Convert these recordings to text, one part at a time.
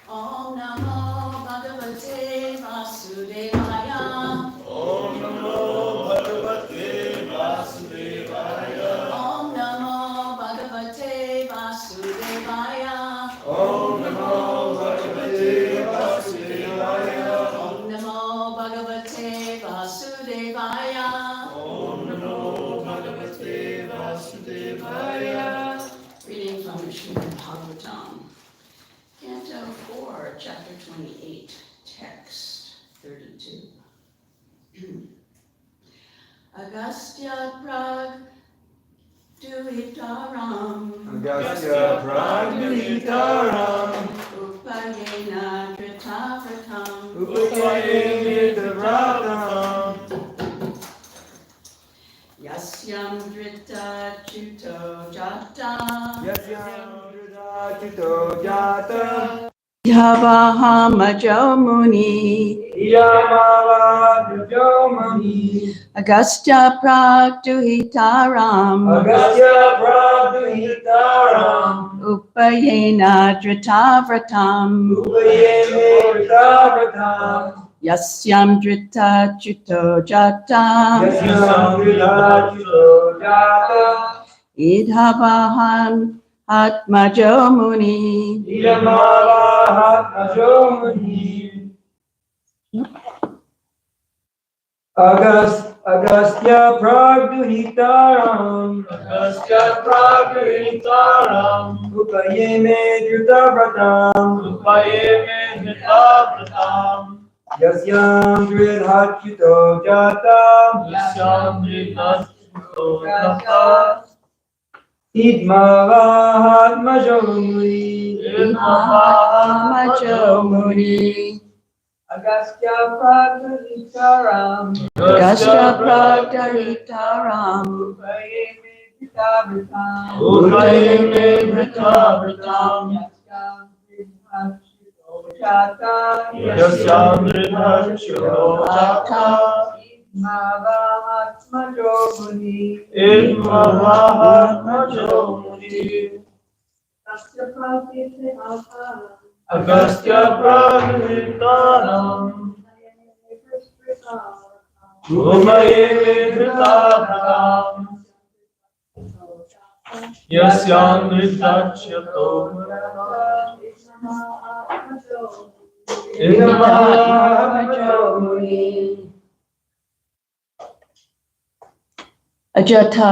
Om Namo Bhagavate Vasudevaya. Om Namo Bhagavate Vasudevaya. Om Namo Bhagavate Vasudevaya. Om Namo Bhagavate Vasudevaya. Om Namo Bhagavate Vasudevaya. Om Namo Bhagavate Vasudevaya. Reading from the Srimad Bhagavatam, Canto 4, Chapter 28, Text 32. Agastya Prag Duhitaram. Agastya Pragyanitaram. Upayena Dritavratam. Upayena Yasyam Drita Chuto Jata. Yasyam Drudachito Jata. Yavahamajo Muni. Yamavadujomani. Agastya Pragduhitaram. Agastya Pragyanitaram. Upayena Dritavratam. Upayena Dritavratam. Yasyam Drita Chuto Jata. Yasyam Drudachito Jata. Idhavahan Atmajo Muni. Yamavadujomani. Agastya Pragyanitaram. Agastya Pragyanitaram. Upayeme Dritavratam. Upayeme Dritavratam. Yasyam Dridhachito Jata. Yasyam Dridhachito Jata. Idmavahatmajo Muni. Idmahamajo Muni. Agastya Pragharitaram. Agastya Pragharitaram. Udayame Vritavitam. Yasyam Ridhachota. Idmavahatmajo Muni. Idmavahatmajo Muni. Agastya Pragharitaram. Udayame Vritavitam. Yasyam Ridhachota. Idmavahatmajo Muni. Ajata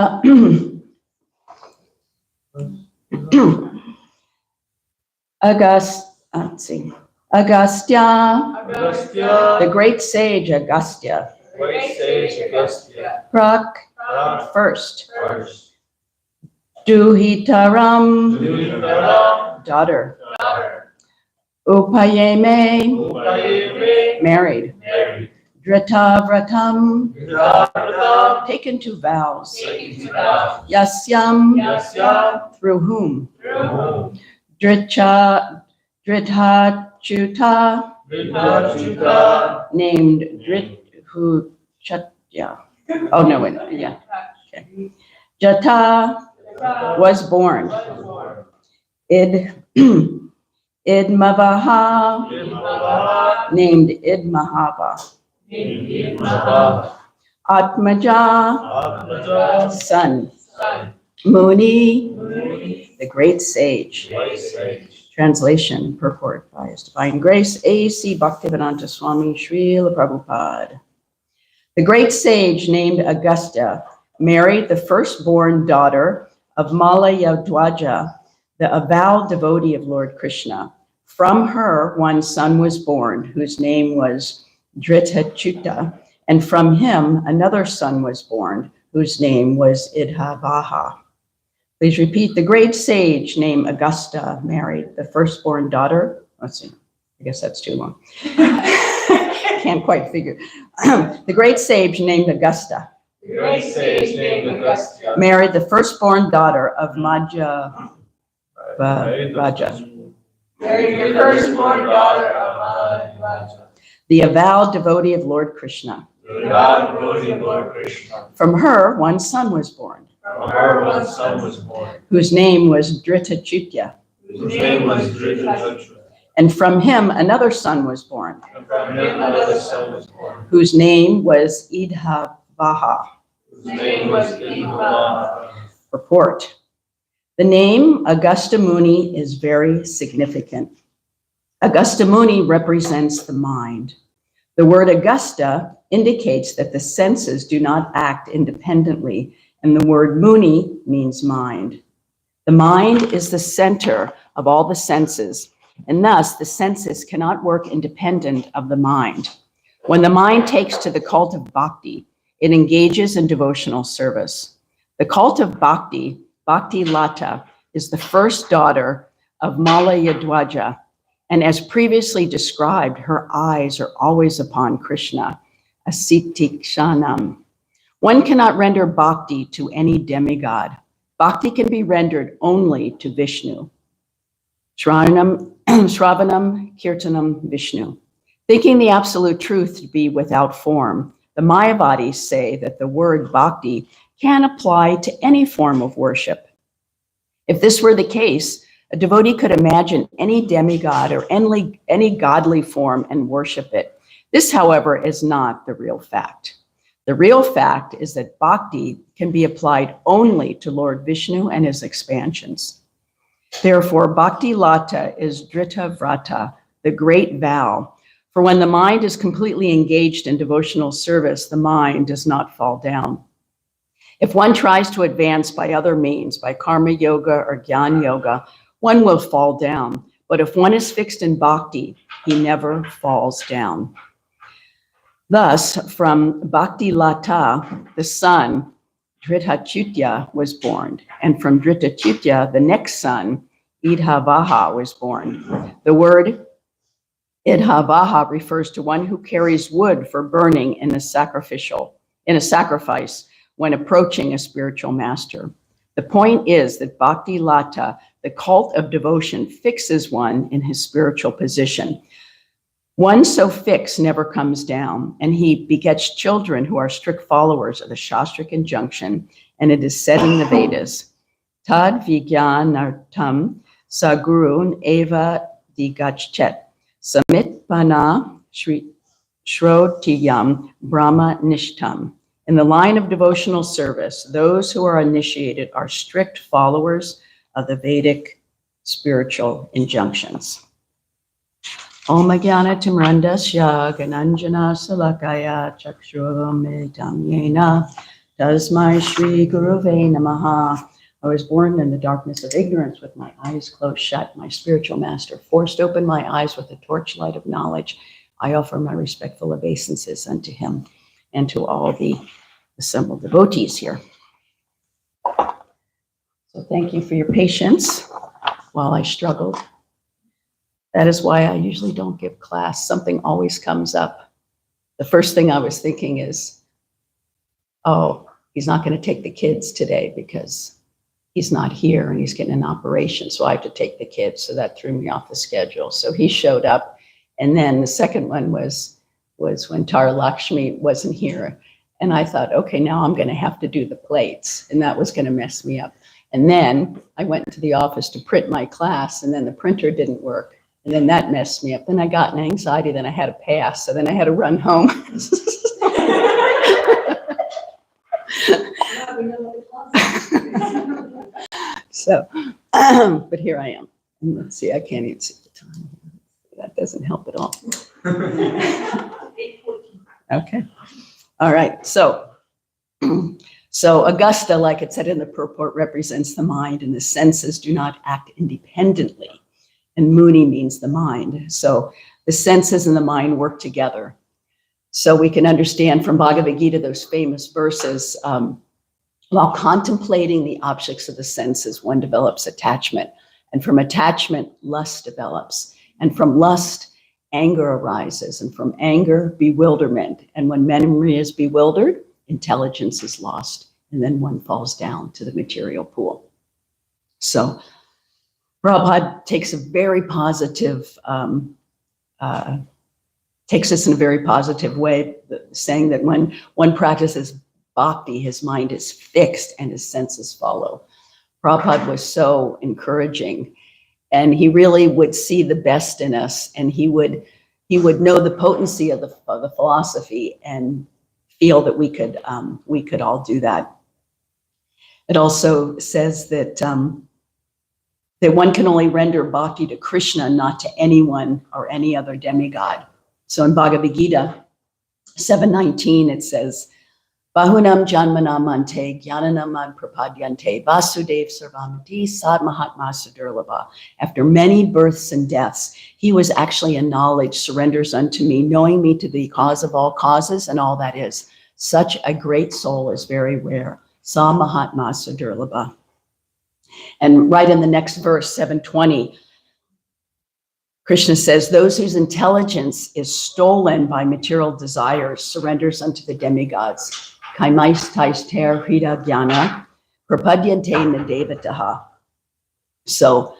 Agastya, Agastya, the great sage Agastya, great sage Agastya, Prak, Prak, first, first, Duhitaram, Duhitaram, daughter, daughter, Upayeme, Upayeme, married, married, Dritavratam, Dhritarashtra, taken to vows, taken to vows, Yasyam, Yasyam, through whom, through whom, Drithachuta, Dhritarashtra, named Drithuchatya. Oh, no, wait, yeah. Okay. Jata was born. Idmavaha, Idmavaha, named Idmahava. Idmavaha, Atmaja, Atmaja, son. son, Muni, Muni, the great sage. great sage. Translation, purport by His Divine Grace, A.C. Bhaktivedanta Swami Srila Prabhupada. The great sage named Agastya married the firstborn daughter of Malayadwaja, the avowed devotee of Lord Krishna. From her, one son was born, whose name was Drithachuta, and from him, another son was born, whose name was Idhavaha. Please repeat. The great sage named Agastya married the firstborn daughter. Let's see. I guess that's too long. Can't quite figure. The great sage named Agastya The great sage named Agastya married the firstborn daughter of Madhya Raja, married the firstborn daughter of Raja, the avowed devotee of Lord Krishna. the devout devotee of Lord Krishna. From her, one son was born, From her one son was born, whose name was Drithachuta, whose name was Dhritarashtra. and from him another son was born, And from him another son was born, whose name was Idhavaha. whose name was Idmavaha. Purport. The name Agastya Muni is very significant. Agastya Muni represents the mind. The word Agastya indicates that the senses do not act independently, and the word Muni means mind. The mind is the center of all the senses, and thus the senses cannot work independent of the mind. When the mind takes to the cult of bhakti, it engages in devotional service. The cult of bhakti, Bhakti Lata, is the first daughter of Malayadwaja, and as previously described, her eyes are always upon Krishna, asitikshanam. One cannot render bhakti to any demigod. Bhakti can be rendered only to Vishnu. Shravanam, Kirtanam, Vishnu. Thinking the absolute truth to be without form, the Mayavadis say that the word bhakti can apply to any form of worship. If this were the case, a devotee could imagine any demigod or any godly form and worship it. This, however, is not the real fact. The real fact is that bhakti can be applied only to Lord Vishnu and his expansions. Therefore, Bhakti Lata is Drita Vrata, the great vow. For when the mind is completely engaged in devotional service, the mind does not fall down. If one tries to advance by other means, by karma yoga or jnana yoga, one will fall down. But if one is fixed in bhakti, he never falls down. Thus, from Bhakti Lata, the sun, Dhritachyuta was born. And from Dhritachyuta, the next son, Idhavaha, was born. The word Idhavaha refers to one who carries wood for burning in a sacrifice when approaching a spiritual master. The point is that Bhakti Lata, the cult of devotion, fixes one in his spiritual position. One so fixed never comes down, and he begets children who are strict followers of the Shastric injunction, and it is said in the Vedas, Tad Vijnanartam Sagurun Eva Digachet Samitpana Shrotiyam Brahma Nishtam. In the line of devotional service, those who are initiated are strict followers of the Vedic spiritual injunctions. Om Jnana Timrandasya Gananjana Salakaya Chakshuramitam Yena Tasmai Shri Guruve Namaha. I was born in the darkness of ignorance with my eyes closed shut. My spiritual master forced open my eyes with the torchlight of knowledge. I offer my respectful obeisances unto him and to all the assembled devotees here. So thank you for your patience while I struggled. That is why I usually don't give class. Something always comes up. The first thing I was thinking is, oh, he's not going to take the kids today because he's not here and he's getting an operation. So I have to take the kids. So that threw me off the schedule. So he showed up. And then the second one was when Tara Lakshmi wasn't here. And I thought, okay, now I'm going to have to do the plates. And that was going to mess me up. And then I went to the office to print my class, and then the printer didn't work. And then that messed me up. Then I got an anxiety, then I had to pass. So then I had to run home. So, but here I am. And let's see, I can't even see the time. That doesn't help at all. Okay. All right. So Augusta, like it said in the purport, represents the mind, and the senses do not act independently. And Muni means the mind. So the senses and the mind work together. So we can understand from Bhagavad Gita those famous verses, while contemplating the objects of the senses, one develops attachment. And from attachment, lust develops. And from lust, anger arises. And from anger, bewilderment. And when memory is bewildered, intelligence is lost. And then one falls down to the material pool. So Prabhupada takes a very positive, takes us in a very positive way, saying that when one practices bhakti, his mind is fixed and his senses follow. Prabhupada was so encouraging, and he really would see the best in us, and he would know the potency of the philosophy and feel that we could all do that. It also says that that one can only render bhakti to Krishna, not to anyone or any other demigod. So in Bhagavad Gita 7:19, it says, Bahunam janmanam ante jnananam prapadyante vasudev sarvamati sad mahatma sudurlabha. After many births and deaths, he was actually in knowledge, surrenders unto me, knowing me to be cause of all causes and all that is. Such a great soul is very rare. Sa mahatma sudurlabha. And right in the next verse, 7:20, Krishna says, those whose intelligence is stolen by material desires surrenders unto the demigods. Kaimais taister hrida jnana prapadyante nadevataha. So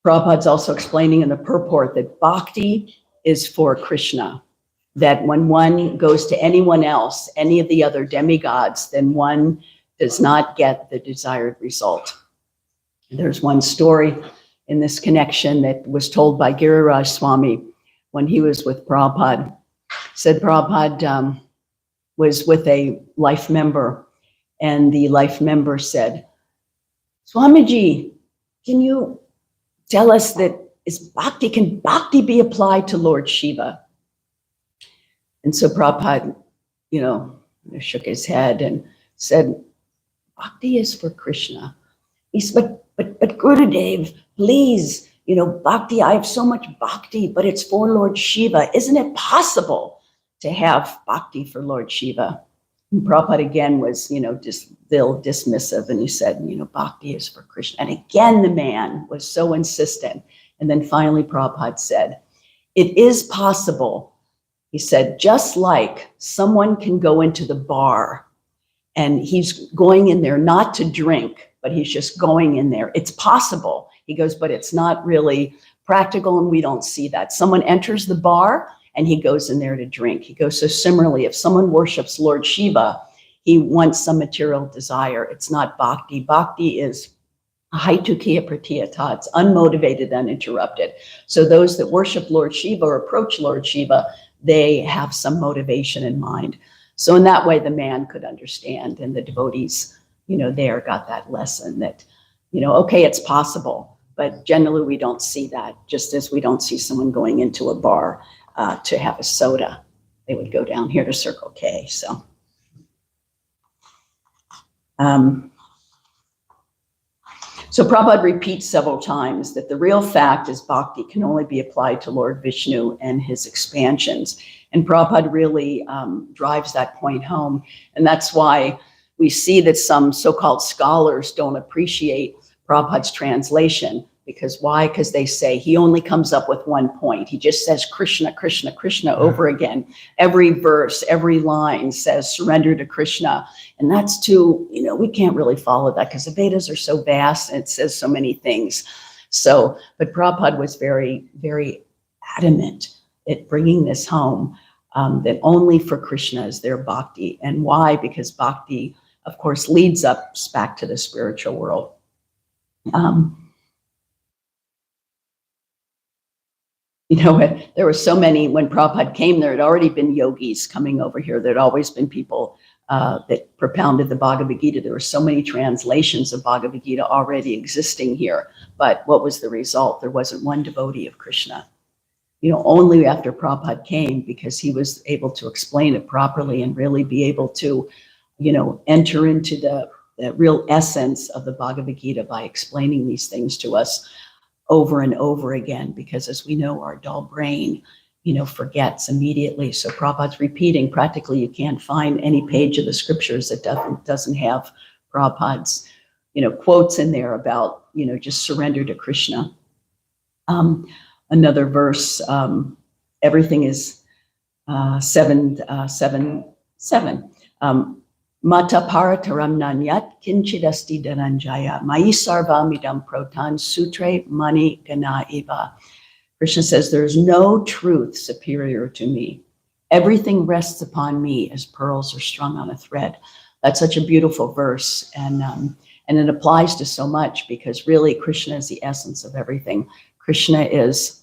Prabhupada's also explaining in the purport that bhakti is for Krishna, that when one goes to anyone else, any of the other demigods, then one does not get the desired result. There's one story in this connection that was told by Giriraj Swami when he was with Prabhupada. Said Prabhupada was with a life member, and the life member said, Swamiji, can you tell us that can bhakti be applied to Lord Shiva? And so Prabhupada, shook his head and said, bhakti is for Krishna. He said, but Gurudev, please, bhakti, I have so much bhakti, but it's for Lord Shiva. Isn't it possible to have bhakti for Lord Shiva? And Prabhupada again was, just still dismissive, and he said, bhakti is for Krishna. And again, the man was so insistent. And then finally, Prabhupada said, it is possible. He said, just like someone can go into the bar and he's going in there not to drink, but he's just going in there. It's possible. He goes, but it's not really practical, and we don't see that. Someone enters the bar and he goes in there to drink. He goes, so similarly, if someone worships Lord Shiva, he wants some material desire. It's not bhakti. Bhakti is haitukiya pratyata. It's unmotivated, uninterrupted. So those that worship Lord Shiva or approach Lord Shiva, they have some motivation in mind. So in that way, the man could understand, and the devotees, there got that lesson that, okay, it's possible, but generally we don't see that, just as we don't see someone going into a bar to have a soda. They would go down here to Circle K. So Prabhupada repeats several times that the real fact is bhakti can only be applied to Lord Vishnu and his expansions. And Prabhupada really drives that point home. And that's why we see that some so-called scholars don't appreciate Prabhupada's translation. Because why? Because they say he only comes up with one point. He just says Krishna, Krishna, Krishna over again. Every verse, every line says surrender to Krishna. And that's too, we can't really follow that because the Vedas are so vast and it says so many things. So, but Prabhupada was very, very adamant at bringing this home, that only for Krishna is there bhakti. And why? Because bhakti, of course, leads us back to the spiritual world. There were so many, when Prabhupada came, there had already been yogis coming over here. There'd always been people that propounded the Bhagavad Gita. There were so many translations of Bhagavad Gita already existing here. But what was the result? There wasn't one devotee of Krishna. Only after Prabhupada came, because he was able to explain it properly and really be able to, enter into the real essence of the Bhagavad Gita by explaining these things to us over and over again, because as we know, our dull brain, forgets immediately. So Prabhupada's repeating. Practically, you can't find any page of the scriptures that doesn't have Prabhupada's, quotes in there about, just surrender to Krishna. Another verse, everything is 7:7. Mata parataram nanyat kinchidasti dhananjaya mai sarvamidam protan sutre mani gana eva. Krishna says, there's no truth superior to me. Everything rests upon me as pearls are strung on a thread. That's such a beautiful verse. And it applies to so much, because really Krishna is the essence of everything. Krishna is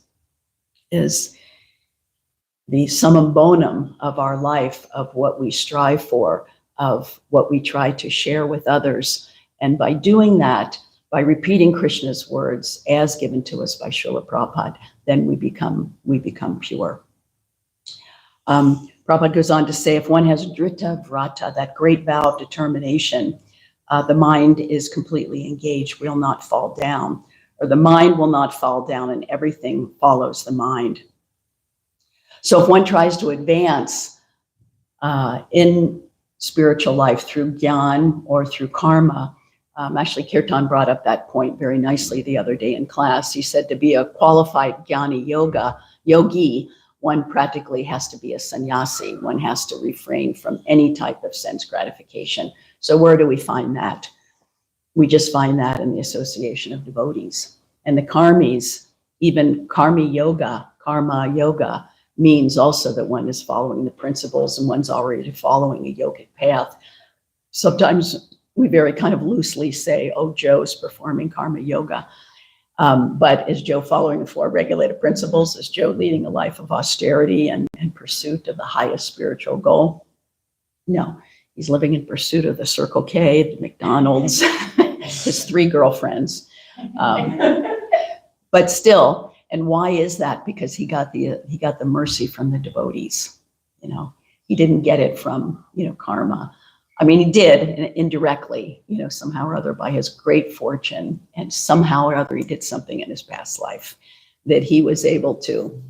the summum bonum of our life, of what we strive for, of what we try to share with others. And by doing that, by repeating Krishna's words as given to us by Srila Prabhupada, then we become pure. Prabhupada goes on to say, if one has drita vrata, that great vow of determination, the mind is completely engaged, will not fall down, or the mind will not fall down, and everything follows the mind. So if one tries to advance in spiritual life through jnana or through karma, actually Kirtan brought up that point very nicely the other day in class. He said to be a qualified jnani yogi, one practically has to be a sannyasi. One has to refrain from any type of sense gratification. So where do we find that? We just find that in the association of devotees. And the karmis, even karma yoga means also that one is following the principles and one's already following a yogic path. Sometimes we very kind of loosely say, oh, Joe's performing karma yoga. But is Joe following the 4 regulated principles? Is Joe leading a life of austerity and pursuit of the highest spiritual goal? No, he's living in pursuit of the Circle K, the McDonald's, his 3 girlfriends. But still, and why is that? Because he got the mercy from the devotees. He didn't get it from, karma. I mean, he did indirectly, somehow or other by his great fortune, and somehow or other he did something in his past life that he was able to,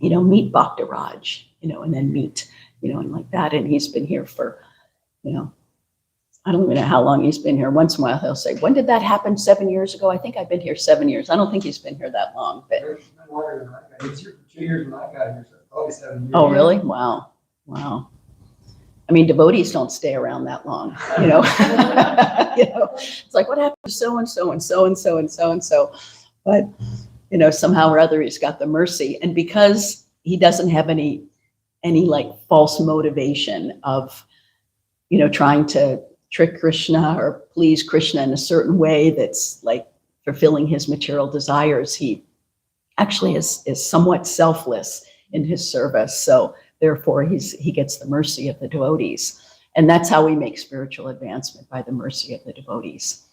meet Bhaktaraj, and then meet, and like that. And he's been here for, you know, I don't even know how long he's been here. Once in a while he'll say, when did that happen? 7 years ago? I think I've been here 7 years. I don't think he's been here that long, but. He's here for 2 years when I got here, so probably 7 years. Oh, really? Wow. Wow. I mean, devotees don't stay around that long, you know. You know, it's like, what happened to so-and-so and so-and-so and so-and-so? But, you know, somehow or other, he's got the mercy. And because he doesn't have any like false motivation of, you know, trying to trick Krishna or please Krishna in a certain way that's like fulfilling his material desires, he actually is somewhat selfless in his service. So therefore, he gets the mercy of the devotees. And that's how we make spiritual advancement, by the mercy of the devotees.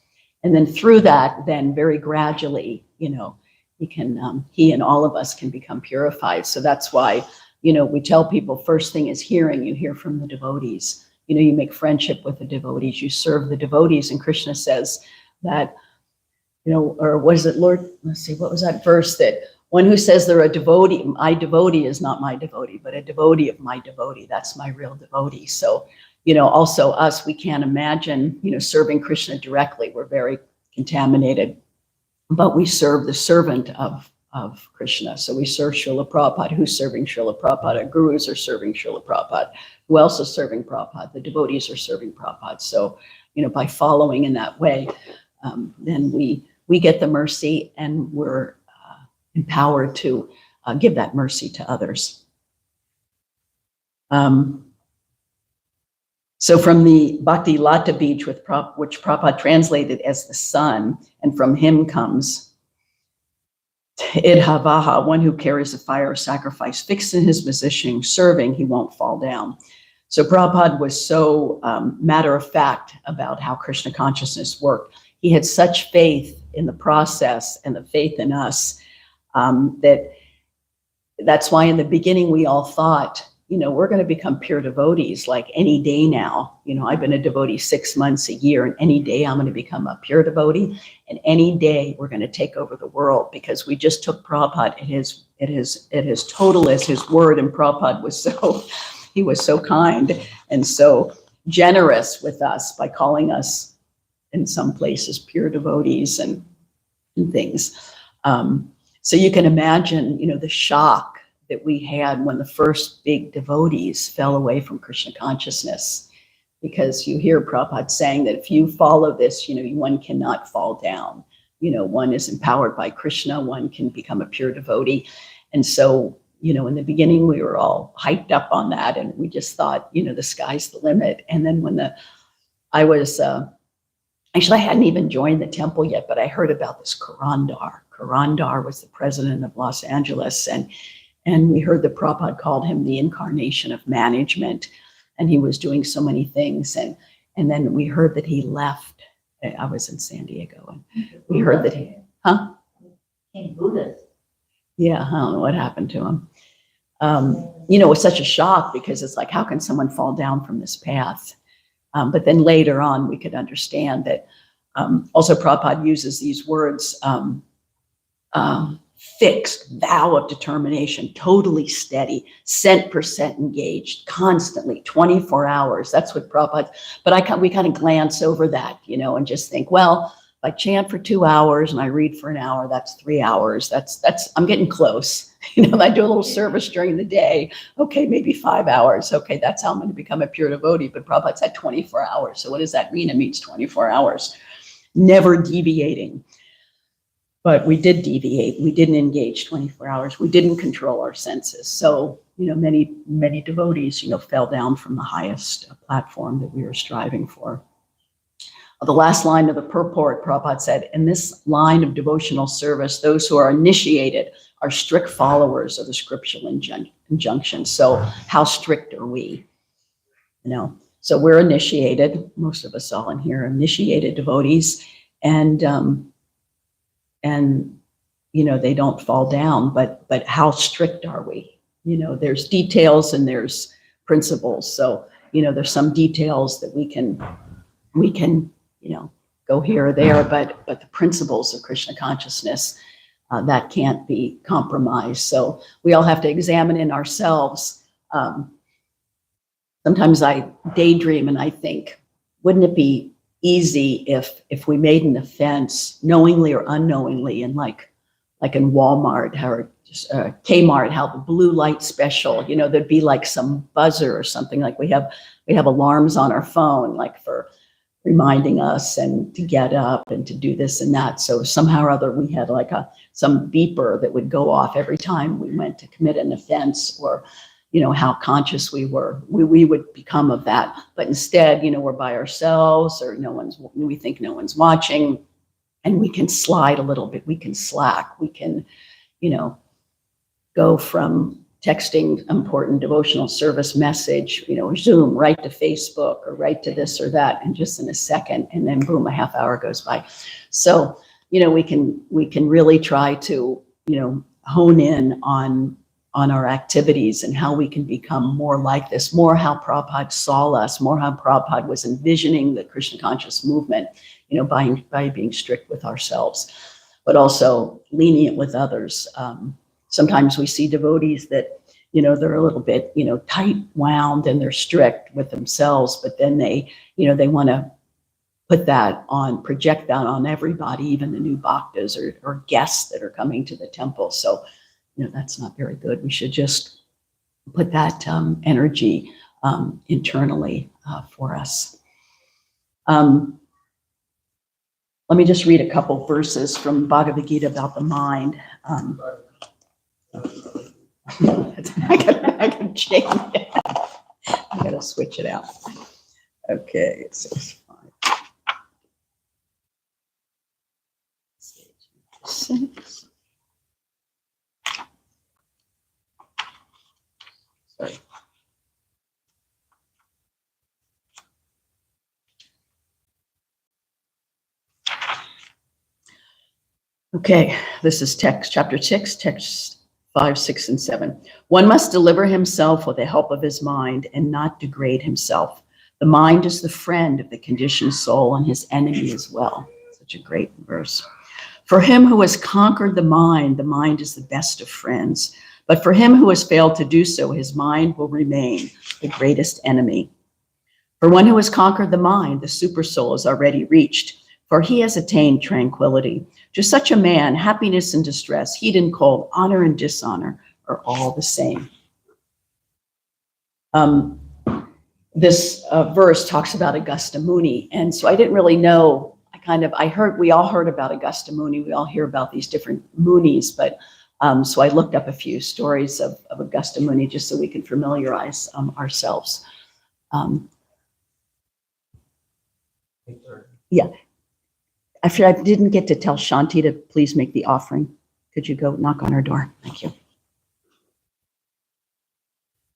And then through that, then very gradually, you know, he and all of us can become purified. So that's why, you know, we tell people first thing is hearing. You hear from the devotees. You know, you make friendship with the devotees. You serve the devotees. And Krishna says that, you know, or was it Lord? Let's see, what was that verse that one who says they're a devotee, my devotee is not my devotee, but a devotee of my devotee. That's my real devotee. So, you know, also us, we can't imagine, you know, serving Krishna directly. We're very contaminated, but we serve the servant of Krishna. So we serve Srila Prabhupada. Who's serving Srila Prabhupada? Our gurus are serving Srila Prabhupada. Who else is serving Prabhupada? The devotees are serving Prabhupada. So, you know, by following in that way, then we get the mercy, and we're empowered to give that mercy to others. So from the Bhakti Lata Beach, which Prabhupada translated as the sun, and from him comes Idhavaha, one who carries a fire of sacrifice, fixed in his position, serving, he won't fall down. So Prabhupada was so matter of fact about how Krishna consciousness worked. He had such faith in the process and the faith in us that's why in the beginning we all thought, you know, we're going to become pure devotees like any day now. You know, I've been a devotee 6 months, a year, and any day I'm going to become a pure devotee, and any day we're going to take over the world, because we just took Prabhupada at his total as his word, and Prabhupada was he was so kind and so generous with us by calling us in some places pure devotees and things. So you can imagine, you know, the shock that we had when the first big devotees fell away from Krishna consciousness, because you hear Prabhupada saying that if you follow this, you know, one cannot fall down. You know, one is empowered by Krishna, one can become a pure devotee. And so, you know, in the beginning, we were all hyped up on that, and we just thought, you know, the sky's the limit. And then when I was, actually, I hadn't even joined the temple yet, but I heard about this Karandar. Karandar was the president of Los Angeles, and we heard that Prabhupada called him the incarnation of management, and he was doing so many things. And then we heard that he left. I was in San Diego, and we heard that he, Buddhist. Yeah, I don't know what happened to him. You know, it was such a shock, because it's like, how can someone fall down from this path? But then later on, we could understand that also Prabhupada uses these words, fixed, vow of determination, totally steady, %% engaged, constantly, 24 hours. That's what Prabhupada, but we kind of glance over that, you know, and just think, well, if I chant for 2 hours and I read for an hour, that's 3 hours. I'm getting close. You know, I do a little service during the day. Okay, maybe 5 hours. Okay, that's how I'm going to become a pure devotee. But Prabhupada said 24 hours. So what does that mean? It means 24 hours, never deviating. But we did deviate. We didn't engage 24 hours. We didn't control our senses. So, you know, many devotees, you know, fell down from the highest platform that we were striving for. The last line of the purport, Prabhupada said, in this line of devotional service, those who are initiated are strict followers of the scriptural injunctions. So how strict are we? You know, so we're initiated. Most of us all in here are initiated devotees, and you know, they don't fall down, but how strict are we? You know, there's details and there's principles. So, you know, there's some details that we can, you know, go here or there, but the principles of Krishna consciousness, that can't be compromised. So we all have to examine in ourselves, sometimes I daydream and I think, wouldn't it be easy if we made an offense knowingly or unknowingly, and like in Walmart or Kmart, how the blue light special, there'd be like some buzzer or something, like we have alarms on our phone, like for reminding us and to get up and to do this and that. So somehow or other we had like some beeper that would go off every time we went to commit an offense, or how conscious we were, we would become of that. But instead, we're by ourselves, or we think no one's watching, and we can slide a little bit, we can slack, we can go from texting important devotional service message, or Zoom, right to Facebook, or right to this or that, and just in a second, and then boom, a half hour goes by. So, we can really try to, hone in on our activities and how we can become more like this, more how Prabhupada saw us, more how Prabhupada was envisioning the Krishna conscious movement, by being strict with ourselves, but also lenient with others. Sometimes we see devotees that, they're a little bit, tight wound and they're strict with themselves, but then they want to project that on everybody, even the new bhaktas or guests that are coming to the temple. So, that's not very good. We should just put that energy internally for us. Let me just read a couple verses from Bhagavad Gita about the mind. I can change it. I gotta switch it out. Okay, it says 6. Sorry. Okay, this is text, chapter 6, text 5, 6, and 7. One must deliver himself with the help of his mind and not degrade himself. The mind is the friend of the conditioned soul and his enemy as well. Such a great verse. For him who has conquered the mind is the best of friends. But for him who has failed to do so, his mind will remain the greatest enemy. For one who has conquered the mind, the super soul is already reached, for he has attained tranquility. To such a man, happiness and distress, heat and cold, honor and dishonor are all the same. This verse talks about Augusta Muni, and so I didn't really know. We all heard about Augusta Muni. We all hear about these different Munis, but so I looked up a few stories of Augusta Muni just so we can familiarize ourselves. Yeah. Actually, I didn't get to tell Shanti to please make the offering. Could you go knock on her door? Thank you.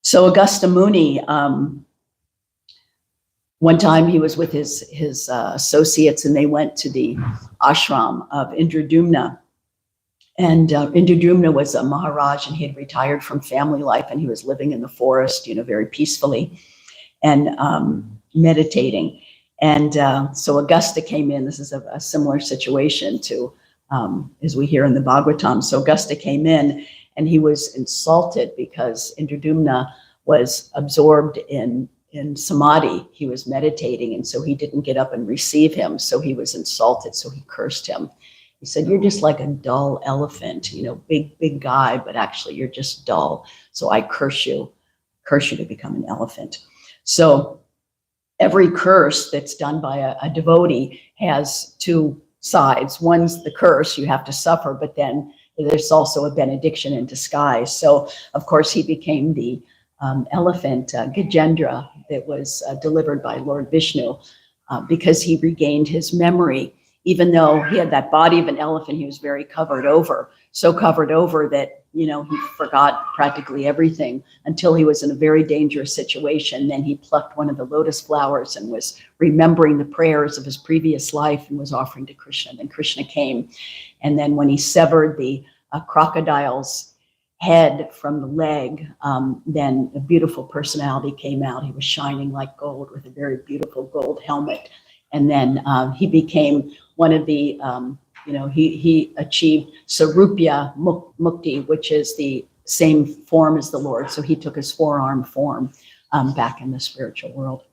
So Augusta Muni, one time he was with his associates, and they went to the ashram of Indradumna. And Indradumna was a Maharaj, and he had retired from family life, and he was living in the forest, very peacefully and meditating. And so Augusta came in. This is a similar situation to, as we hear in the Bhagavatam. So Augusta came in, and he was insulted because Indradumna was absorbed in samadhi. He was meditating, and so he didn't get up and receive him. So he was insulted, so he cursed him. He said, "You're just like a dull elephant, big guy, but actually you're just dull. So I curse you to become an elephant." So every curse that's done by a devotee has two sides. One's the curse, you have to suffer, but then there's also a benediction in disguise. So of course he became the elephant, Gajendra, that was delivered by Lord Vishnu because he regained his memory. Even though he had that body of an elephant, he was very covered over, so covered over that, he forgot practically everything until he was in a very dangerous situation. Then he plucked one of the lotus flowers and was remembering the prayers of his previous life and was offering to Krishna. Then Krishna came. And then when he severed the crocodile's head from the leg, then a beautiful personality came out. He was shining like gold with a very beautiful gold helmet. And then he became one of the, he achieved Sarupya Mukti, which is the same form as the Lord. So he took his forearm form back in the spiritual world.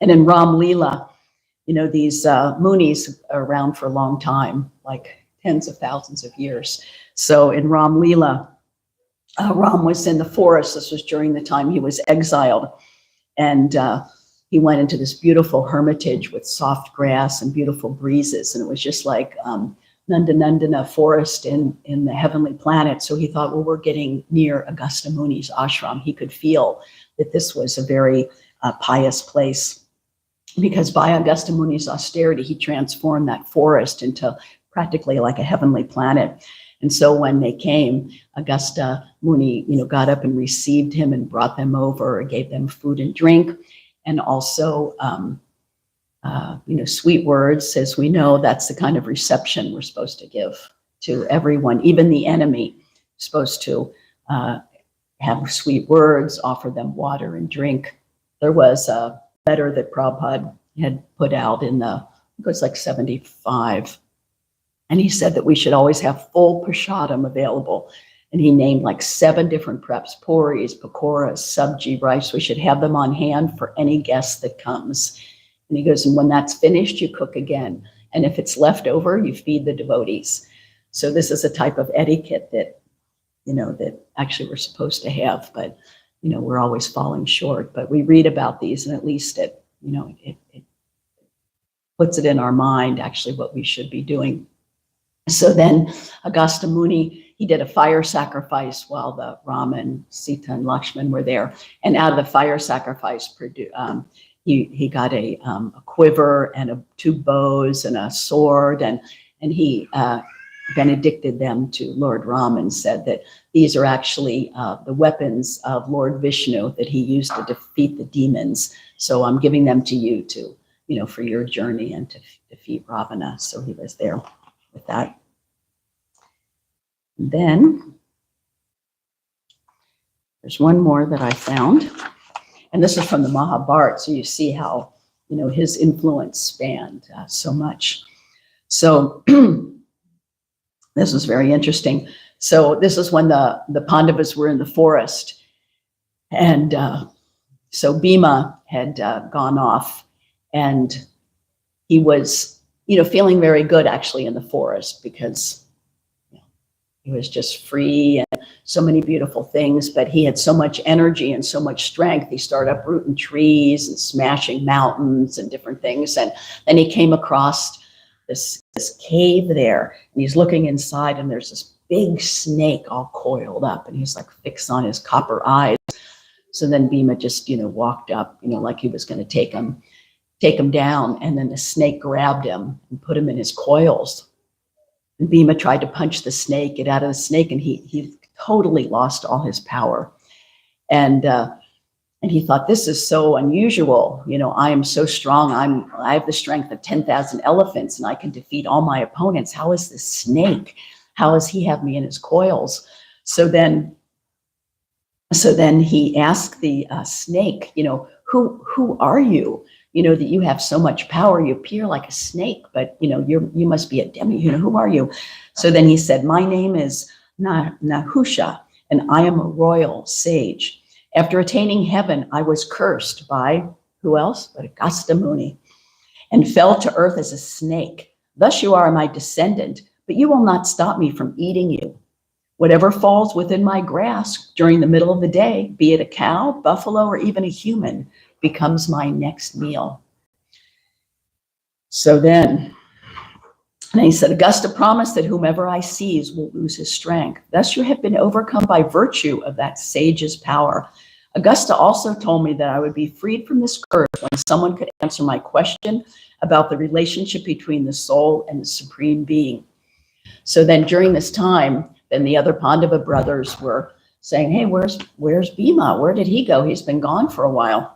And in Ram Lila, these Munis are around for a long time, like tens of thousands of years. So in Ram Lila, Ram was in the forest. This was during the time he was exiled. And he went into this beautiful hermitage with soft grass and beautiful breezes. And it was just like Nandana forest in the heavenly planet. So he thought, well, we're getting near Agastya Muni's ashram. He could feel that this was a very pious place, because by Agastya Muni's austerity, he transformed that forest into practically like a heavenly planet. And so when they came, Agastya Muni, got up and received him and brought them over, gave them food and drink, and also, sweet words. As we know, that's the kind of reception we're supposed to give to everyone, even the enemy. Supposed to have sweet words, offer them water and drink. There was a letter that Prabhupada had put out it was like 75. And he said that we should always have full prasadam available. And he named like 7 different preps: puris, pakoras, sabji, rice. We should have them on hand for any guest that comes. And he goes, and when that's finished, you cook again. And if it's left over, you feed the devotees. So this is a type of etiquette that, that actually we're supposed to have, but, we're always falling short. But we read about these, and at least it puts it in our mind, actually, what we should be doing. So then Agastya Muni, he did a fire sacrifice while the Rama and Sita and Lakshman were there. And out of the fire sacrifice, he got a quiver and 2 bows and a sword, and he benedicted them to Lord Ram and said that these are actually the weapons of Lord Vishnu that he used to defeat the demons. So I'm giving them to you to, for your journey and to defeat Ravana. So he was there with that. And then there's one more that I found, and this is from the Mahabharata. So you see how, his influence spanned so much. So this is very interesting. So this is when the Pandavas were in the forest, and so Bhima had gone off, and he was, feeling very good actually in the forest, because he was just free and so many beautiful things, but he had so much energy and so much strength. He started uprooting trees and smashing mountains and different things. And then he came across this cave there, and he's looking inside, and there's this big snake all coiled up, and he's like fixed on his copper eyes. So then Bhima just, walked up, like he was going to take him down. And then the snake grabbed him and put him in his coils. And Bhima tried to punch the snake, get out of the snake, and he totally lost all his power. And he thought, this is so unusual. I am so strong. I have the strength of 10,000 elephants, and I can defeat all my opponents. How is this snake? How does he have me in his coils? So then he asked the snake, who are you? That you have so much power. You appear like a snake, but you must be a demi. Who are you? So then he said, my name is Nahusha, and I am a royal sage. After attaining heaven, I was cursed by who else but Agastya Muni, and fell to earth as a snake. Thus you are my descendant, but you will not stop me from eating you. Whatever falls within my grasp during the middle of the day, be it a cow, buffalo, or even a human, becomes my next meal. So then, and he said, Augusta promised that whomever I seize will lose his strength. Thus you have been overcome by virtue of that sage's power. Augusta also told me that I would be freed from this curse when someone could answer my question about the relationship between the soul and the supreme being. So then during this time, then the other Pandava brothers were saying, hey, where's Bhima? Where did he go? He's been gone for a while.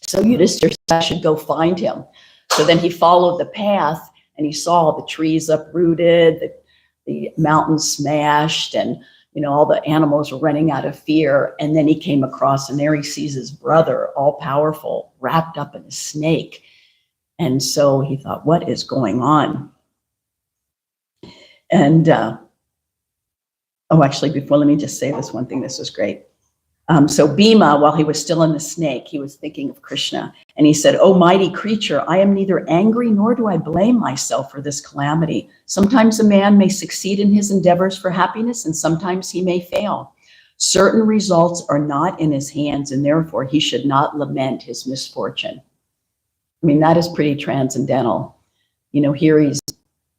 So Yudhishthira said I should go find him. So then he followed the path, and he saw the trees uprooted, the mountains smashed, and all the animals were running out of fear. And then he came across, and there he sees his brother, all powerful, wrapped up in a snake. And so he thought, what is going on? And actually, before, let me just say this one thing. This was great. So Bhima, while he was still in the snake, he was thinking of Krishna. And he said, "O mighty creature, I am neither angry nor do I blame myself for this calamity. Sometimes a man may succeed in his endeavors for happiness, and sometimes he may fail. Certain results are not in his hands, and therefore he should not lament his misfortune." I mean, that is pretty transcendental. Here he's,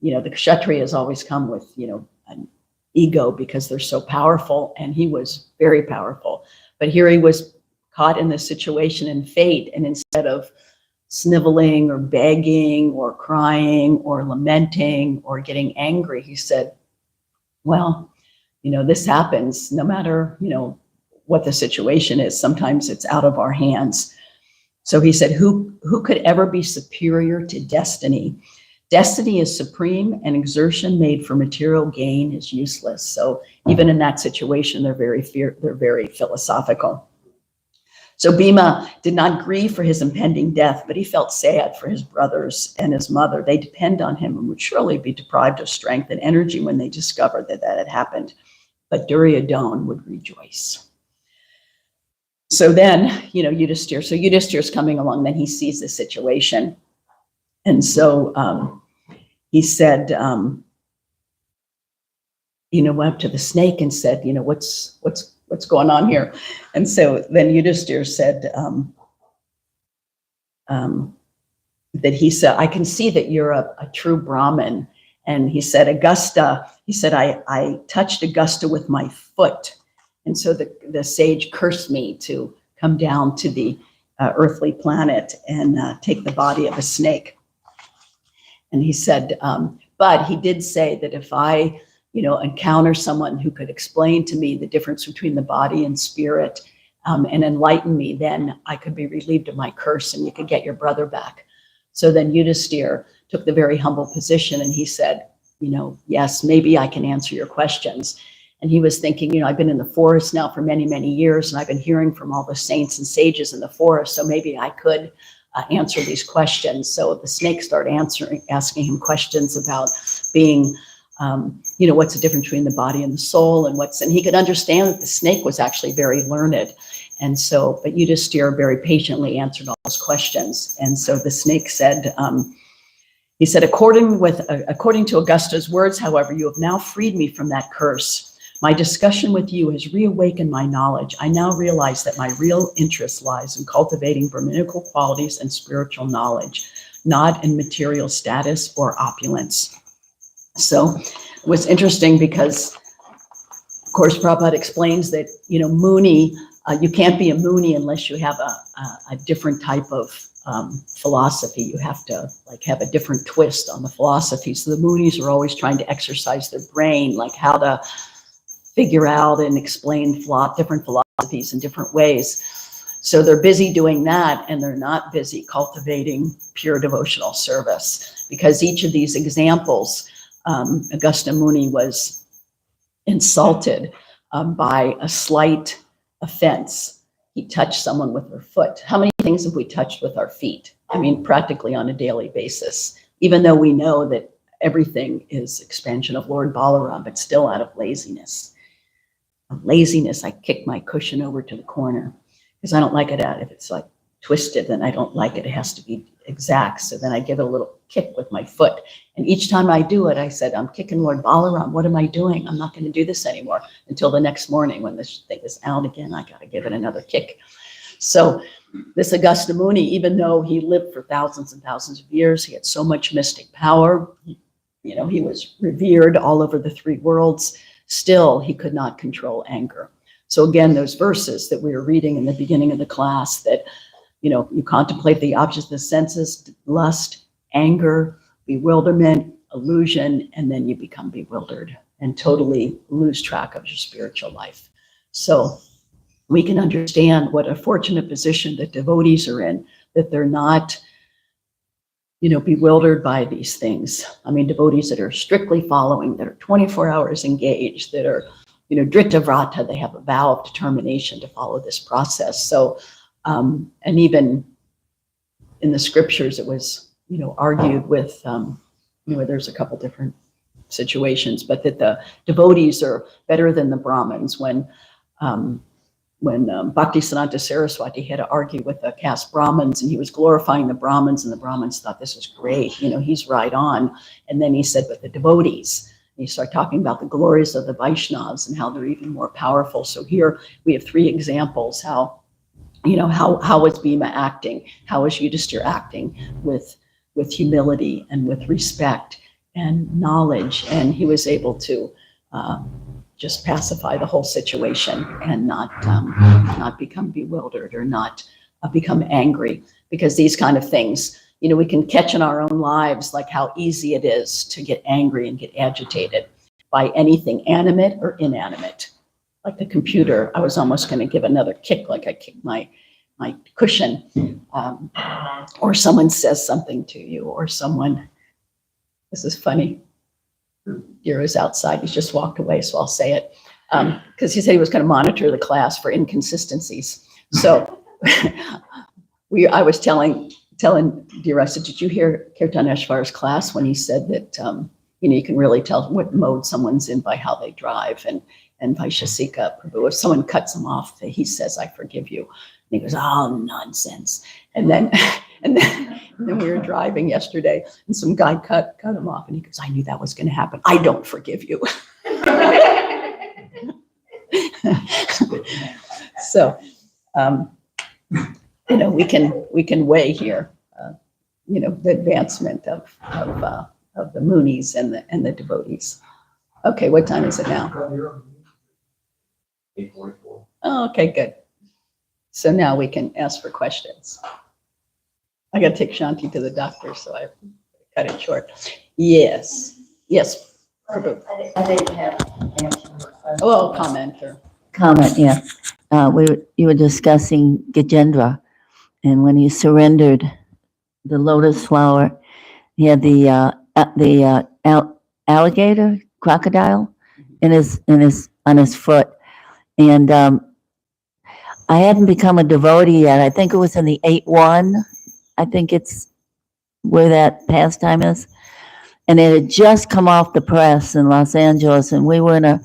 the Kshatriyas always come with, an ego because they're so powerful, and he was very powerful. But here he was caught in this situation and fate, and instead of sniveling or begging or crying or lamenting or getting angry, he said, well, this happens no matter, what the situation is. Sometimes it's out of our hands. So he said, who could ever be superior to destiny? Destiny is supreme, and exertion made for material gain is useless. So even in that situation, they're very philosophical. So Bhima did not grieve for his impending death, but he felt sad for his brothers and his mother. They depend on him and would surely be deprived of strength and energy when they discovered that had happened. But Duryodhana would rejoice. So then, Yudhishthir's coming along, then he sees the situation. And so he said, went up to the snake and said, what's going on here? And so then Yudhishthir said that he said, I can see that you're a true Brahmin. And he said, I touched Augusta with my foot. And so the sage cursed me to come down to the earthly planet and take the body of a snake. And he said, but he did say that if I, encounter someone who could explain to me the difference between the body and spirit and enlighten me, then I could be relieved of my curse and you could get your brother back. So then Yudhishthir took the very humble position and he said, yes, maybe I can answer your questions. And he was thinking, I've been in the forest now for many, many years, and I've been hearing from all the saints and sages in the forest, so maybe I could answer these questions. So the snake started asking him questions about being, what's the difference between the body and the soul, and he could understand that the snake was actually very learned. And so, but Yudhishthir very patiently answered all those questions. And so the snake said, he said, according to Augusta's words, however, you have now freed me from that curse. My discussion with you has reawakened my knowledge. I now realize that my real interest lies in cultivating Brahminical qualities and spiritual knowledge, not in material status or opulence. So it was interesting because, of course, Prabhupada explains that, Muni, you can't be a Muni unless you have a different type of philosophy. You have to have a different twist on the philosophy. So the Munis are always trying to exercise their brain, like how to figure out and explain different philosophies in different ways. So they're busy doing that, and they're not busy cultivating pure devotional service, because each of these examples, Augusta Muni was insulted by a slight offense. He touched someone with her foot. How many things have we touched with our feet? I mean, practically on a daily basis, even though we know that everything is expansion of Lord Balaram, but still out of laziness. I kick my cushion over to the corner because I don't like it if it's like twisted, then I don't like it. It has to be exact. So then I give it a little kick with my foot. And each time I do it, I said, I'm kicking Lord Balaram. What am I doing? I'm not going to do this anymore until the next morning when this thing is out again. I got to give it another kick. So this Augusta Muni, even though he lived for thousands and thousands of years, he had so much mystic power. He was revered all over the three worlds. Still, he could not control anger. So again, those verses that we were reading in the beginning of the class that, you contemplate the objects of the senses, lust, anger, bewilderment, illusion, and then you become bewildered and totally lose track of your spiritual life. So we can understand what a fortunate position that devotees are in, that they're not, bewildered by these things. I mean, devotees that are strictly following, that are 24 hours engaged, that are, Dritavrata, they have a vow of determination to follow this process. So, and even in the scriptures, it was, argued with, there's a couple different situations, but that the devotees are better than the Brahmins when Bhaktisiddhanta Saraswati had to argue with the caste Brahmins, and he was glorifying the Brahmins, and the Brahmins thought this is great, you know, he's right on. And then he said, but the devotees, and he started talking about the glories of the Vaishnavas and how they're even more powerful. So here we have 3 examples how, you know, how is Bhima acting, how is Yudhishthira acting with humility and with respect and knowledge, and he was able to just pacify the whole situation and not become bewildered or not become angry, because these kind of things, you know, we can catch in our own lives, like how easy it is to get angry and get agitated by anything animate or inanimate. Like the computer, I was almost going to give another kick, like I kicked my cushion, or someone says something to you, or someone, this is funny, Giro's outside, he's just walked away, so I'll say it, because he said he was going to monitor the class for inconsistencies. So I was telling Dira, I said, did you hear Kirtaneshwar's class when he said that, you know, you can really tell what mode someone's in by how they drive, and Vaishasika Prabhu, if someone cuts him off, he says, I forgive you. And he goes, oh, nonsense. And then we were driving yesterday, and some guy cut him off, and he goes, I knew that was going to happen. I don't forgive you. So, you know, we can weigh here, you know, the advancement of the Munis and the devotees. Okay, what time is it now? 8:44. Oh, okay, good. So now we can ask for questions. I got to take Shanti to the doctor, so I cut it short. Yes, Prabhu. I didn't have answer. Oh, commenter. Comment, yeah. You were discussing Gajendra, and when he surrendered the lotus flower, he had the alligator, crocodile, on his foot, and I hadn't become a devotee yet. I think it was in the 8-1. I think it's where that pastime is. And it had just come off the press in Los Angeles, and we were in a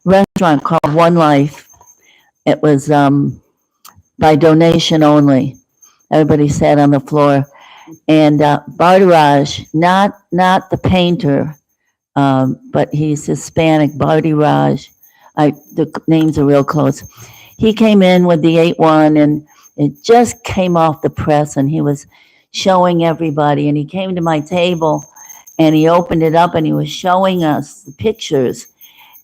restaurant called One Life. It was by donation only. Everybody sat on the floor. And Bhardaraj, not the painter, but he's Hispanic, Bhardaraj. The names are real close. He came in with the 8-1, and it just came off the press, and he was showing everybody. And he came to my table, and he opened it up, and he was showing us the pictures.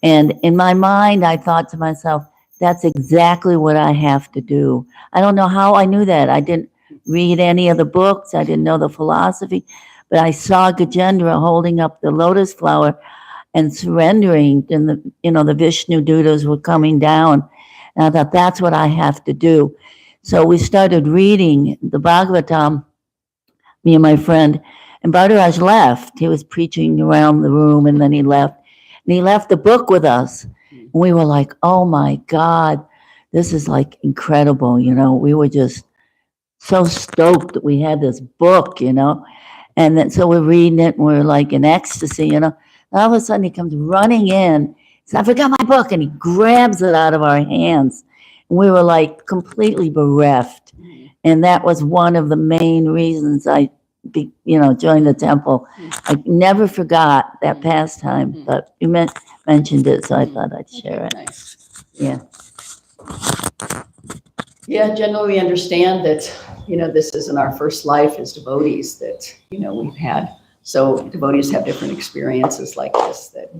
And in my mind, I thought to myself, that's exactly what I have to do. I don't know how I knew that. I didn't read any of the books. I didn't know the philosophy, but I saw Gajendra holding up the lotus flower and surrendering, and the Vishnu Dutas were coming down. And I thought, that's what I have to do. So we started reading the Bhagavatam, me and my friend, and Bhardaraj left. He was preaching around the room, and then he left. And he left the book with us. And we were like, oh my God, this is like incredible. You know, we were just so stoked that we had this book, you know. And then so we're reading it, and we're like in ecstasy, you know. And all of a sudden he comes running in. He says, I forgot my book. And he grabs it out of our hands. And we were like completely bereft. And that was one of the main reasons I joined the temple. I never forgot that pastime, but you mentioned it, so I thought I'd share it. Nice. Yeah. Yeah, generally we understand that, you know, this isn't our first life as devotees that, you know, we've had. So devotees have different experiences like this that,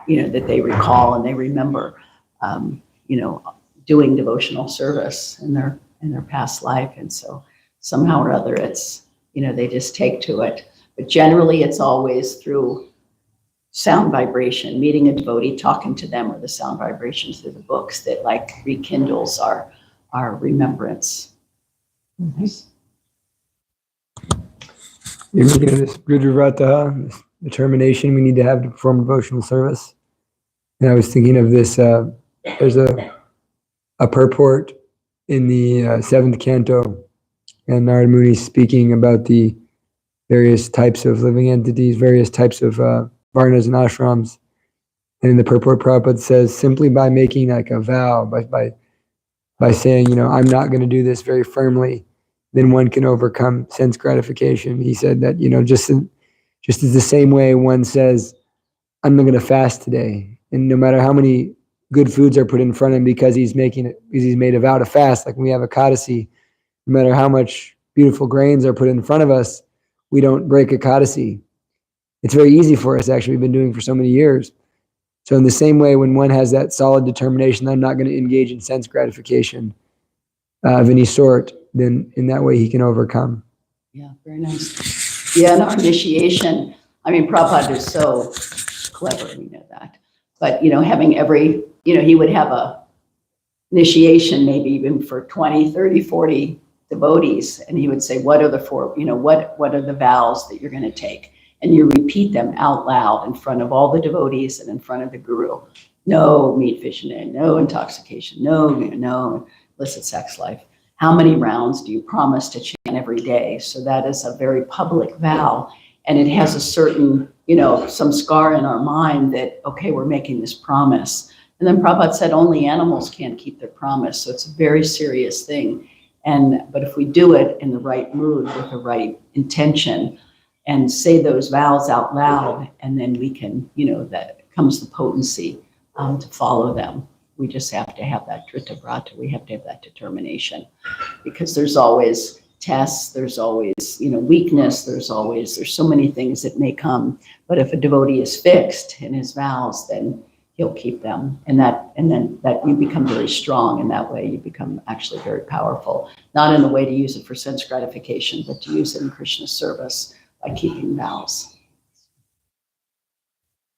you know, that they recall and they remember, you know, doing devotional service in their past life. And so somehow or other it's, you know, they just take to it. But generally it's always through sound vibration, meeting a devotee, talking to them, or the sound vibrations through the books that like rekindles our remembrance. You're making of this Rudravrata, this determination we need to have to perform devotional service. And I was thinking of this, there's a purport in the 7th canto, and Narada Muni speaking about the various types of living entities, various types of varnas and ashrams. And in the purport, Prabhupada says, simply by making like a vow, by by saying, I'm not going to do this very firmly, then one can overcome sense gratification. He said that, just as the same way one says, I'm not going to fast today. And no matter how many good foods are put in front of him because he's made a vow to fast, like when we have Ekadasi, no matter how much beautiful grains are put in front of us, we don't break Ekadasi. It's very easy for us, actually. We've been doing it for so many years. So in the same way, when one has that solid determination, I'm not going to engage in sense gratification of any sort, then in that way he can overcome. Yeah, very nice. Yeah, and our initiation, Prabhupada is so clever, we know that. But, having he would have a initiation maybe even for 20, 30, 40 devotees. And he would say, what are the what are the vows that you're going to take? And you repeat them out loud in front of all the devotees and in front of the guru. No meat, fish, and egg, no intoxication, no illicit sex life. How many rounds do you promise to chant every day? So that is a very public vow. And it has a certain, some scar in our mind that, okay, we're making this promise. And then Prabhupada said only animals can't keep their promise. So it's a very serious thing. But if we do it in the right mood with the right intention and say those vows out loud, and then we can, that comes the potency to follow them. We just have to have that drita vrata. We have to have that determination, because there's always tests, there's always, weakness, there's so many things that may come. But if a devotee is fixed in his vows, then he'll keep them. And then you become very strong. In that way, you become actually very powerful, not in the way to use it for sense gratification, but to use it in Krishna's service by keeping vows.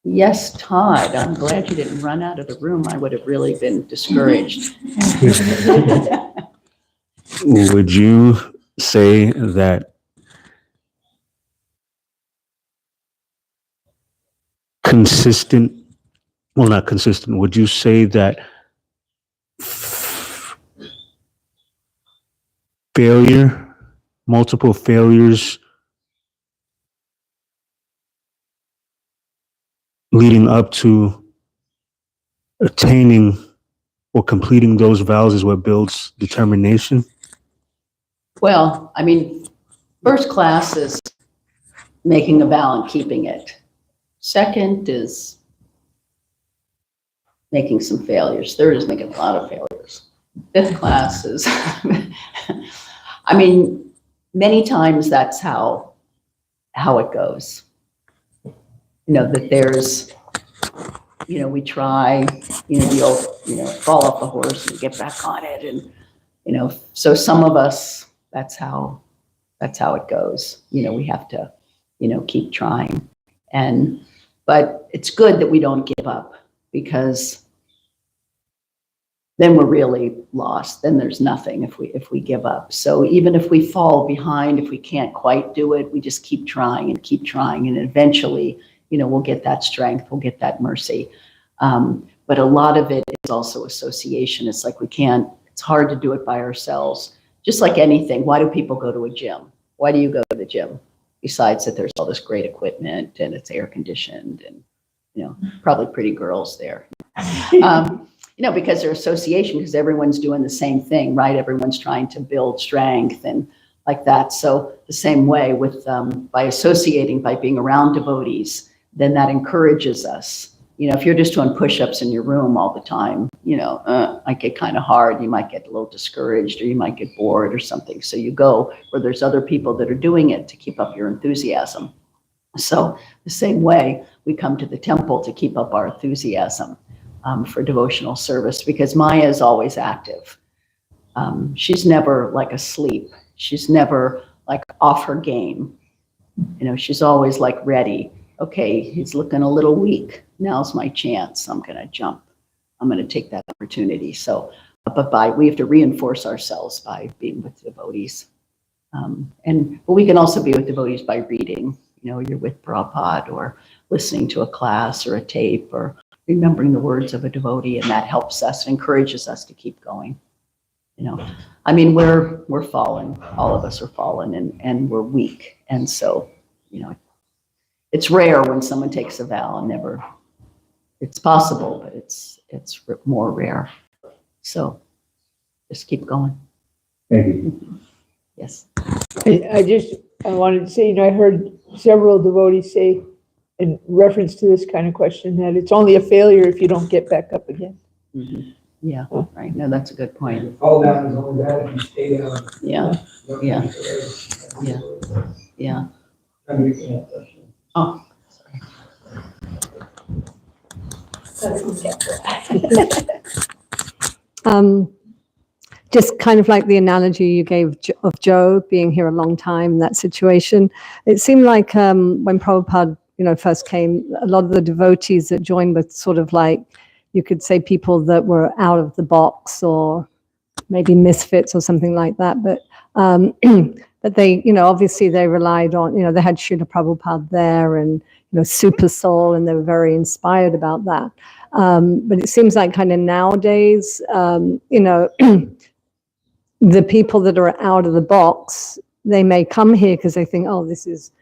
Yes, Todd, I'm glad you didn't run out of the room. I would have really been discouraged. Would you say that not consistent, would you say that multiple failures leading up to attaining or completing those vows is what builds determination? Well, first class is making a vow and keeping it. Second is making some failures. Third is making a lot of failures. Fifth class is, many times that's how it goes. That there's, we try, the old, fall off the horse and get back on it. And, so some of us, that's how it goes. We have to, keep trying. But it's good that we don't give up, because then we're really lost. Then there's nothing if we give up. So even if we fall behind, if we can't quite do it, we just keep trying. And eventually, we'll get that strength, we'll get that mercy. But a lot of it is also association. It's like it's hard to do it by ourselves. Just like anything, why do people go to a gym? Why do you go to the gym? Besides that there's all this great equipment and it's air conditioned and, probably pretty girls there. Because they're association, because everyone's doing the same thing, right? Everyone's trying to build strength and like that. So the same way with, by associating, by being around devotees, then that encourages us. If you're just doing push-ups in your room all the time, might get kind of hard. You might get a little discouraged, or you might get bored or something. So you go where there's other people that are doing it to keep up your enthusiasm. So the same way we come to the temple to keep up our enthusiasm for devotional service, because Maya is always active. She's never like asleep. She's never like off her game. She's always like ready. Okay, he's looking a little weak. Now's my chance. I'm going to jump. I'm going to take that opportunity. So, but we have to reinforce ourselves by being with devotees. But we can also be with devotees by reading. You're with Prabhupada or listening to a class or a tape or remembering the words of a devotee, and that helps us, encourages us to keep going. We're fallen. All of us are fallen, and we're weak. And so, it's rare when someone takes a vow and never. It's possible, but it's more rare. So, just keep going. Thank you. Yes. I wanted to say, I heard several devotees say in reference to this kind of question that it's only a failure if you don't get back up again. Mhm. Yeah, right. No, that's a good point. Fall down is only bad if you stay down. Yeah, yeah, yeah, yeah. Oh, Just kind of like the analogy you gave of Joe being here a long time in that situation. It seemed like when Prabhupada, first came, a lot of the devotees that joined were sort of like, you could say people that were out of the box or maybe misfits or something like that. But but they, obviously they relied on, they had Srila Prabhupada there and, Super Soul, and they were very inspired about that. But it seems like kind of nowadays, the people that are out of the box, they may come here because they think, oh, this is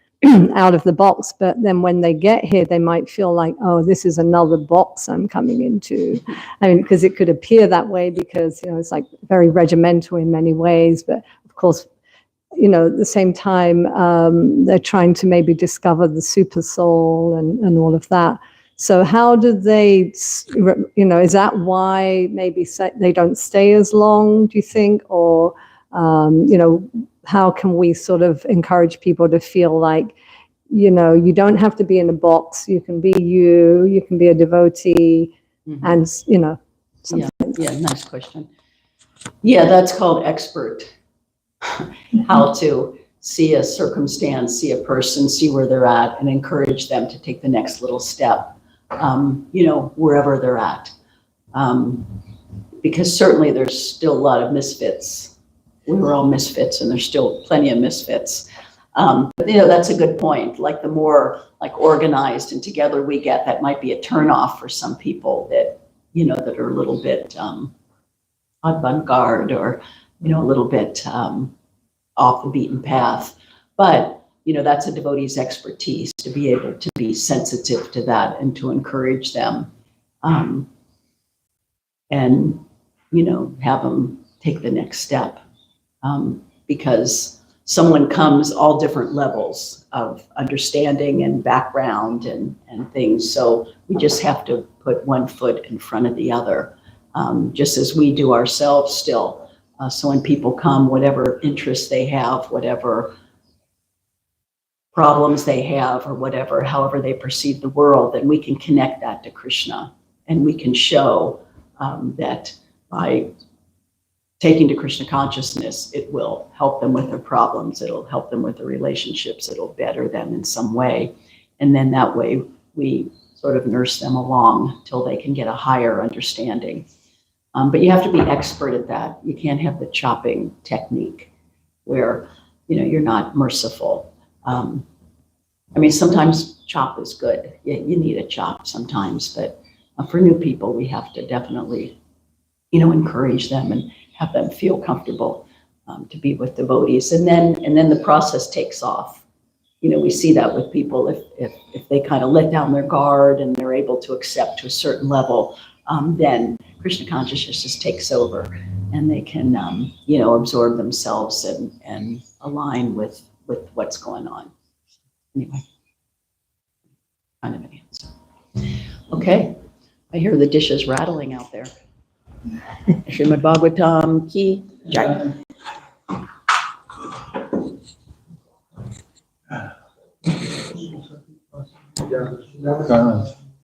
out of the box. But then when they get here, they might feel like, oh, this is another box I'm coming into. I mean, because it could appear that way because, it's like very regimental in many ways. But of course, at the same time, they're trying to maybe discover the super soul and all of that. So how do they, is that why maybe they don't stay as long, do you think? Or, how can we sort of encourage people to feel like, you don't have to be in a box. You can be you can be a devotee and, something. yeah, nice question. Yeah, that's called expert. How to see a circumstance, see a person, see where they're at, and encourage them to take the next little step, wherever they're at. Because certainly there's still a lot of misfits. We were all misfits, and there's still plenty of misfits. But that's a good point. Like the more like organized and together we get, that might be a turnoff for some people that, that are a little bit avant-garde or, a little bit off the beaten path. But, that's a devotee's expertise to be able to be sensitive to that and to encourage them and, have them take the next step. Because someone comes all different levels of understanding and background and things. So we just have to put one foot in front of the other, just as we do ourselves still. So when people come, whatever interests they have, whatever problems they have, or whatever, however they perceive the world, then we can connect that to Krishna. And we can show that by taking to Krishna consciousness, it will help them with their problems. It'll help them with their relationships. It'll better them in some way. And then that way we sort of nurse them along till they can get a higher understanding. But you have to be expert at that. You can't have the chopping technique where, you're not merciful. Sometimes chop is good. You need a chop sometimes, but for new people, we have to definitely, encourage them and have them feel comfortable to be with devotees. And then the process takes off. We see that with people if they kind of let down their guard and they're able to accept to a certain level, then Krishna consciousness just takes over and they can, absorb themselves and align with what's going on. Anyway, kind of an answer. Okay, I hear the dishes rattling out there. Srimad Bhagavatam ki jai. Garland.